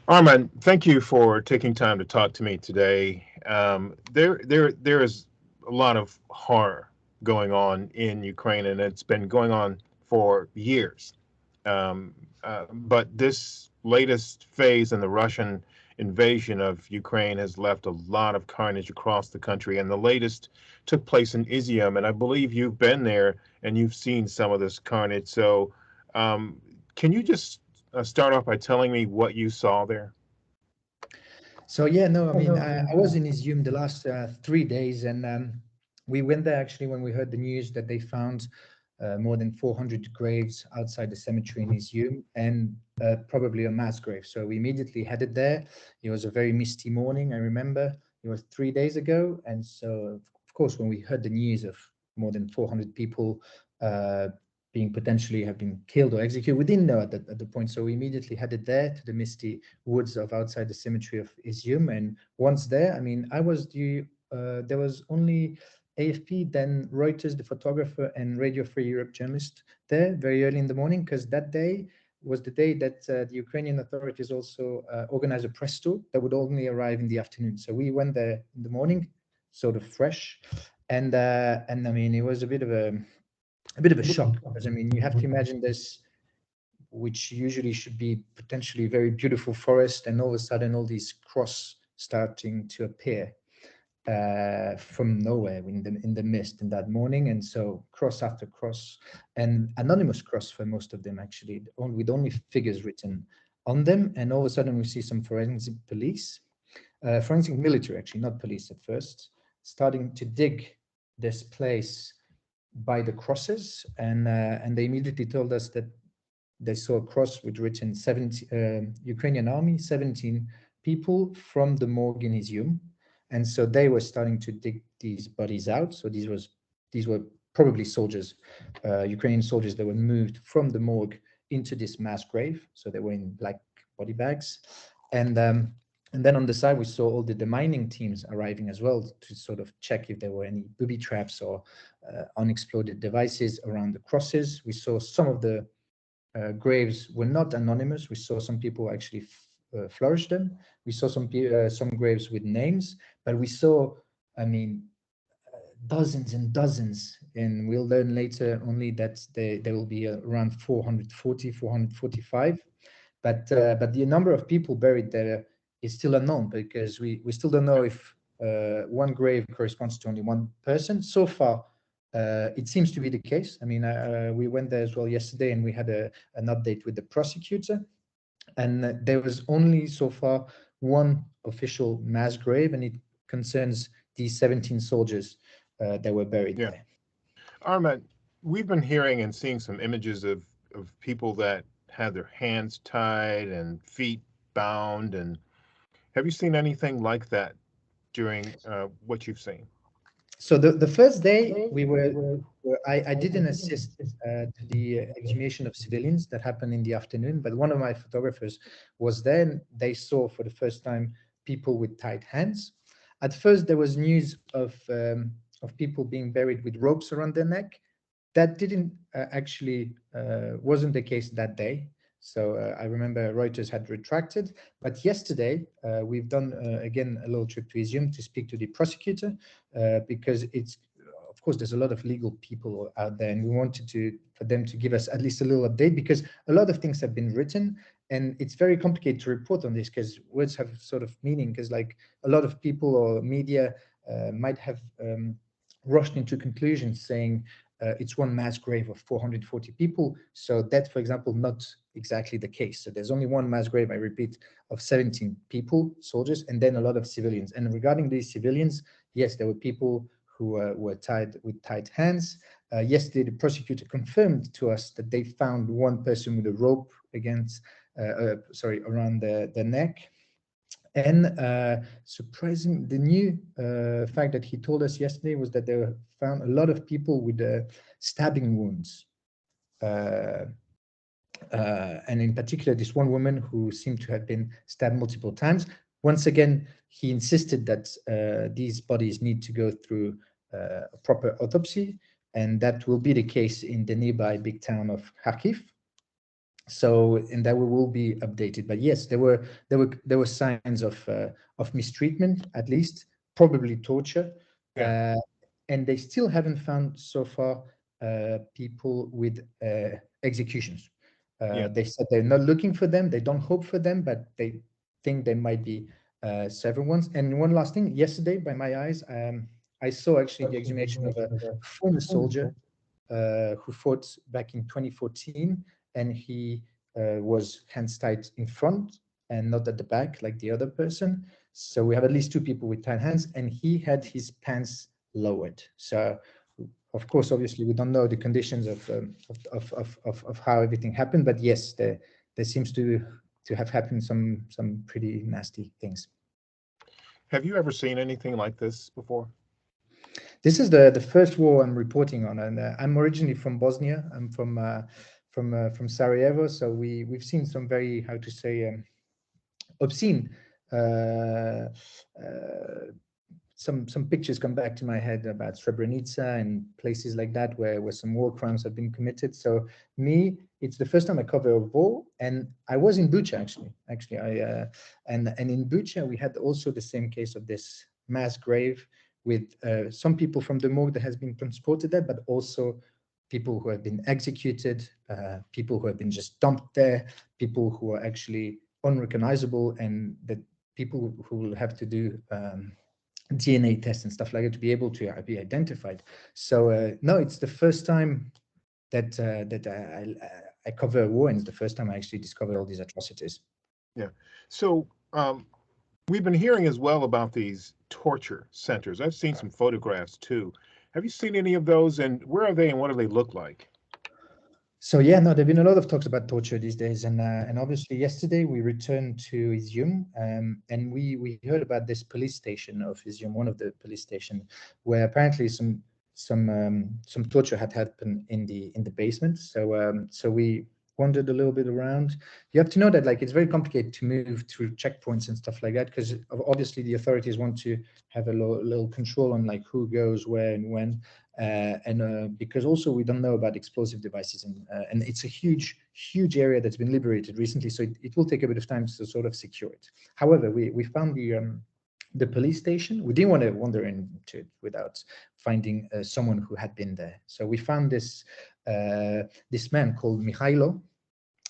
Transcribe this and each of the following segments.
Arman, thank you for taking time to talk to me today. There is a lot of horror going on in Ukraine, and it's been going on for years. Um, but this latest phase in the Russian invasion of Ukraine has left a lot of carnage across the country, and the latest took place in Izyum, and I believe you've been there and you've seen some of this carnage. So, um, can you just start off by telling me what you saw there? So yeah, no, I mean, I was in Izyum the last 3 days, and we went there actually when we heard the news that they found more than 400 graves outside the cemetery in Izyum, and probably a mass grave. So we immediately headed there. It was a very misty morning. I remember it was 3 days ago, and so of course when we heard the news of more than 400 people uh, being potentially have been killed or executed, we didn't know at the point. So we immediately headed there to the misty woods of outside the cemetery of Izyum. And once there, I mean, there was only AFP, then Reuters, the photographer, and Radio Free Europe journalist there very early in the morning, because that day was the day that the Ukrainian authorities also organized a press tour that would only arrive in the afternoon. So we went there in the morning, sort of fresh, and I mean, it was a bit of a shock, because I mean, you have to imagine this, which usually should be potentially very beautiful forest, and all of a sudden all these cross starting to appear from nowhere in the mist in that morning. And so cross after cross, and anonymous cross for most of them actually, with only figures written on them. And all of a sudden we see some forensic police, forensic military actually, not police at first, starting to dig this place by the crosses. And they immediately told us that they saw a cross with written 17 Ukrainian army, 17 people from the morgue in Izyum. And so they were starting to dig these bodies out. So these were probably soldiers, Ukrainian soldiers that were moved from the morgue into this mass grave. So they were in black body bags. And um, and then on the side, we saw all the demining teams arriving as well to sort of check if there were any booby traps or unexploded devices around the crosses. We saw some of the graves were not anonymous. We saw some people actually flourish them. We saw some graves with names, but we saw, I mean, dozens and dozens. And we'll learn later only that there will be around 440, 445. But the number of people buried there is still unknown, because we still don't know if one grave corresponds to only one person. So far, it seems to be the case. I mean, we went there as well yesterday, and we had an update with the prosecutor, and there was only so far one official mass grave, and it concerns these 17 soldiers that were buried Yeah. there. Arman, we've been hearing and seeing some images of people that had their hands tied and feet bound. And have you seen anything like that during what you've seen? So the first day I didn't assist to the exhumation of civilians that happened in the afternoon, but one of my photographers was there, and they saw for the first time people with tied hands. At first, there was news of people being buried with ropes around their neck. That didn't actually wasn't the case that day. So I remember Reuters had retracted, but yesterday we've done again a little trip to Izyum to speak to the prosecutor, because it's, of course, there's a lot of legal people out there, and we wanted to for them to give us at least a little update, because a lot of things have been written, and it's very complicated to report on this, because words have sort of meaning, because like a lot of people or media might have rushed into conclusions saying it's one mass grave of 440 people. So that's, for example, not exactly the case. So there's only one mass grave, I repeat, of 17 people, soldiers, and then a lot of civilians. And regarding these civilians, yes, there were people who were tied with tied hands. Yesterday, the prosecutor confirmed to us that they found one person with a rope around the neck. And surprising, the new fact that he told us yesterday was that they found a lot of people with stabbing wounds. Uh, and in particular, this one woman who seemed to have been stabbed multiple times. Once again, he insisted that these bodies need to go through a proper autopsy, and that will be the case in the nearby big town of Kharkiv. So, and that will be updated. But yes, there were signs of mistreatment, at least probably torture, Yeah, uh, and they still haven't found so far people with executions. yeah, They said they're not looking for them, they don't hope for them, but they think there might be several ones. And one last thing, yesterday, by my eyes, I saw actually the exhumation of a former soldier who fought back in 2014, and he was hands tied in front and not at the back like the other person. So we have at least two people with tied hands, and he had his pants lowered. So, of course, obviously, we don't know the conditions of how everything happened, but yes, there seems to have happened some pretty nasty things. have you ever seen anything like this before? This is the first war I'm reporting on, and I'm originally from Bosnia. I'm from Sarajevo, so we've seen some very, how to say, obscene. Uh, uh, some pictures come back to my head about Srebrenica and places like that where some war crimes have been committed. So me, it's the first time I cover a war, and I was in Bucha actually. Actually, I and in Bucha we had also the same case of this mass grave with some people from the morgue that has been transported there, but also people who have been executed, people who have been just dumped there, people who are actually unrecognizable, and that people who will have to do DNA tests and stuff like that to be able to be identified. So no, it's the first time that I cover a war, and it's the first time I actually discovered all these atrocities. Yeah. So we've been hearing as well about these torture centers. I've seen some photographs too. Have you seen any of those, and where are they, and what do they look like? So yeah, no, there've been a lot of talks about torture these days, and obviously yesterday we returned to Izyum, and we heard about this police station of Izyum, one of the police station, where apparently some torture had happened in the basement. So we wandered a little bit around. You have to know that like it's very complicated to move through checkpoints and stuff like that, because obviously the authorities want to have a little control on like who goes where and when, and because also we don't know about explosive devices, and it's a huge area that's been liberated recently, so it will take a bit of time to sort of secure it. However, we found the police station. We didn't want to wander into it without finding someone who had been there. So we found this man called Mihailo,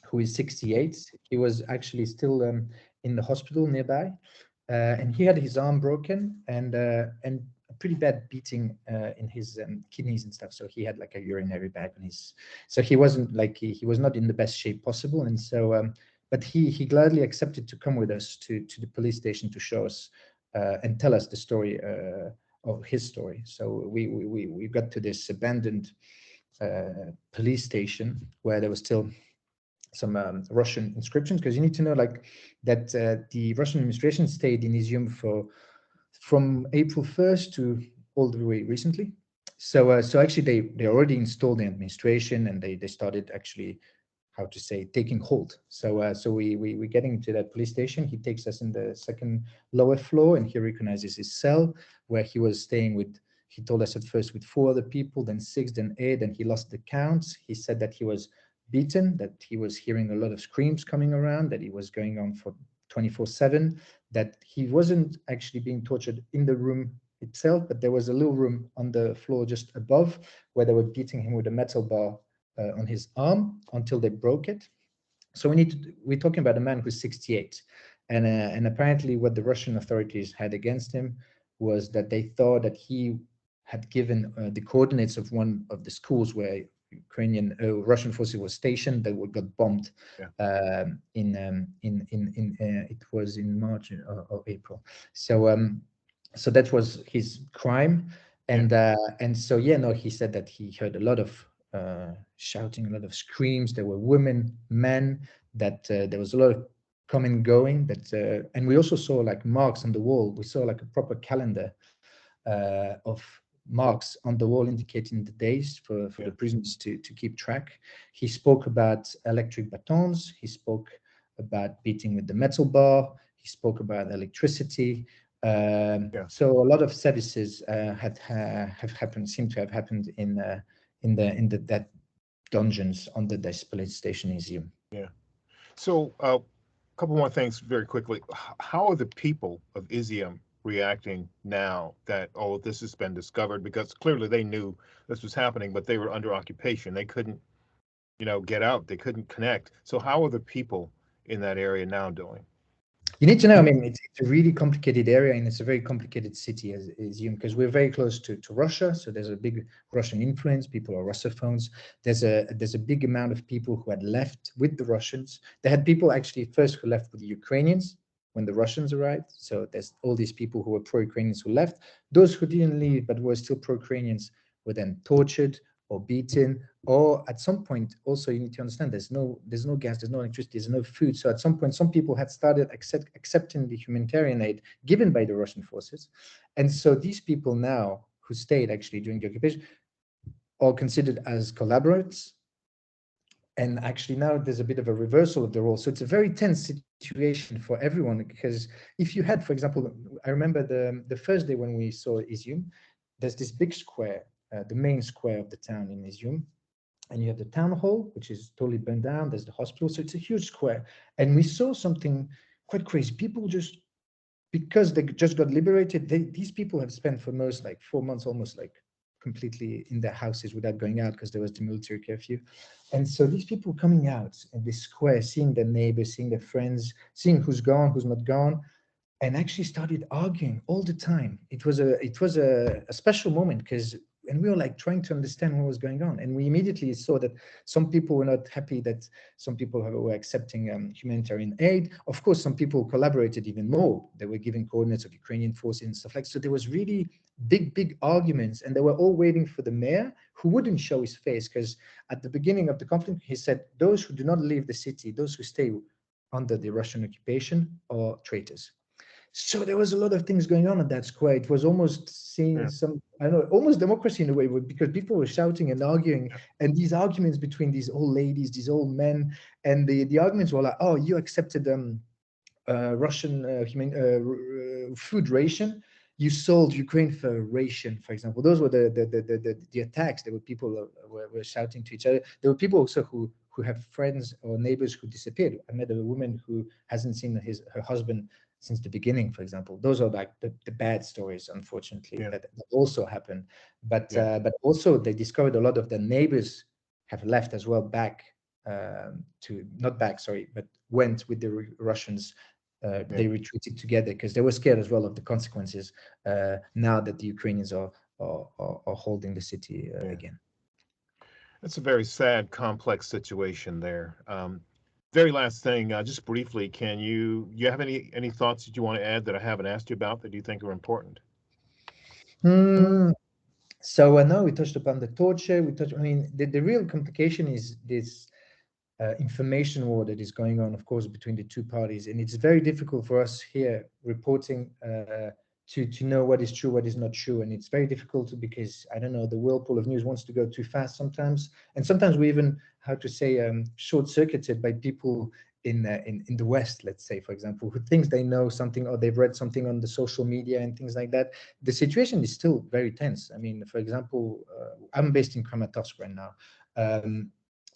who is 68. He was actually still in the hospital nearby, and he had his arm broken and a pretty bad beating in his kidneys and stuff. So he had like a urinary bag on his. So he wasn't like he was not in the best shape possible, and so. But he gladly accepted to come with us to the police station to show us and tell us the story of his story. So we got to this abandoned police station where there was still some Russian inscriptions, because you need to know like that the Russian administration stayed in Izyum for from April 1st to all the way recently. So actually they already installed the administration, and they started actually, how to say, taking hold. So we getting to that police station. He takes us in the second lower floor, and he recognizes his cell where he was staying with. He told us at first with four other people, then six, then eight, and he lost the counts. He said that he was beaten, that he was hearing a lot of screams coming around, that he was going on for 24/7, that he wasn't actually being tortured in the room itself, but there was a little room on the floor just above where they were beating him with a metal bar on his arm until they broke it. So we're talking about a man who's 68, and apparently what the Russian authorities had against him was that they thought that he had given the coordinates of one of the schools where Ukrainian Russian forces were stationed that got bombed Yeah. it was in March or April. So that was his crime, Yeah. and so yeah, no, he said that he heard a lot of shouting, a lot of screams. There were women, men, that there was a lot of coming and going. And we also saw like marks on the wall. We saw like a proper calendar of marks on the wall indicating the days for Yeah. the prisoners to keep track. He spoke about electric batons. He spoke about beating with the metal bar. He spoke about electricity. Yeah. So a lot of services have happened, seem to have happened in the that dungeons under this police station museum. Yeah. So, a couple more things very quickly. How are the people of Izyum reacting now that all of this has been discovered? Because clearly they knew this was happening, but they were under occupation. They couldn't, get out. They couldn't connect. So, how are the people in that area now doing? You need to know, I mean, it's a really complicated area and it's a very complicated city as Izyum because we're very close to Russia. So there's a big Russian influence. People are Russophones. There's a big amount of people who had left with the Russians. They had people actually first who left with the Ukrainians when the Russians arrived. So there's all these people who were pro-Ukrainians who left. Those who didn't leave but were still pro-Ukrainians were then tortured or beaten, or at some point also you need to understand there's no gas, there's no electricity, there's no food. So at some point some people had started accepting the humanitarian aid given by the Russian forces, and so these people now who stayed actually during the occupation are considered as collaborators, and actually now there's a bit of a reversal of the role. So it's a very tense situation for everyone because if you had, for example, I remember the first day when we saw Izyum, there's this big square, the main square of the town in Izyum, and you have the town hall, which is totally burned down. There's the hospital, so it's a huge square. And we saw something quite crazy. People just, because they just got liberated, these people have spent for most like 4 months almost like completely in their houses without going out because there was the military curfew. And so these people coming out in this square, seeing their neighbors, seeing their friends, seeing who's gone, who's not gone, and actually started arguing all the time. It was a special moment because, and we were like trying to understand what was going on, and we immediately saw that some people were not happy that some people were accepting humanitarian aid. Of course, some people collaborated even more. They were giving coordinates of Ukrainian forces and stuff like. So there was really big arguments, and they were all waiting for the mayor who wouldn't show his face because at the beginning of the conflict he said those who do not leave the city, those who stay under the Russian occupation, are traitors. So there was a lot of things going on at that square. It was almost seeing Yeah. some, I don't know, almost democracy in a way, because people were shouting and arguing, Yeah. and these arguments between these old ladies, these old men, and the arguments were like, oh, you accepted Russian food ration. You sold Ukraine for ration, for example. Those were the attacks. There were people were shouting to each other. There were people also who have friends or neighbors who disappeared. I met a woman who hasn't seen her husband since the beginning, for example. Those are like the bad stories, unfortunately, Yeah. that also happen. Yeah. But also they discovered a lot of their neighbors have left as well back to not back, sorry, but went with the Russians. Yeah. They retreated together because they were scared as well of the consequences now that the Ukrainians are holding the city Yeah. again. It's a very sad, complex situation there. Very last thing, just briefly, you have any thoughts that you want to add that I haven't asked you about that you think are important? Hmm. So no, we touched upon the torture. We touched. I mean, the real complication is this information war that is going on, of course, between the two parties, and it's very difficult for us here reporting to know what is true, what is not true, and it's very difficult because I don't know, the whirlpool of news wants to go too fast sometimes, and sometimes we even, how to say, short-circuited by people in the West, let's say, for example, who thinks they know something or they've read something on the social media and things like that. The situation is still very tense. I mean, for example, I'm based in Kramatorsk right now.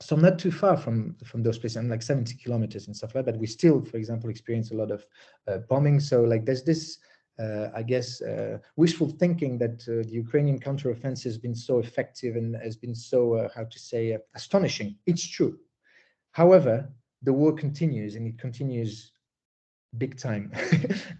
So I'm not too far from those places. I'm like 70 kilometers and stuff like that. But we still, for example, experience a lot of bombing. So like there's this, I guess, wishful thinking that the Ukrainian counteroffensive has been so effective and has been so, how to say, astonishing. It's true. However, the war continues and it continues big time.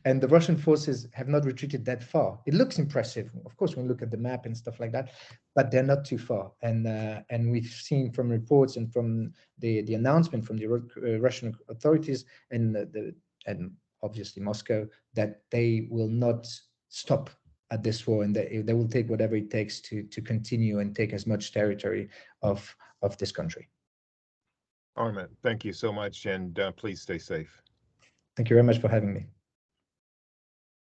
And the Russian forces have not retreated that far. It looks impressive, of course, when you look at the map and stuff like that, but they're not too far. And we've seen from reports and from the announcement from the Russian authorities and obviously Moscow that they will not stop at this war, and they will take whatever it takes to continue and take as much territory of this country. Armin, thank you so much, and please stay safe. Thank you very much for having me.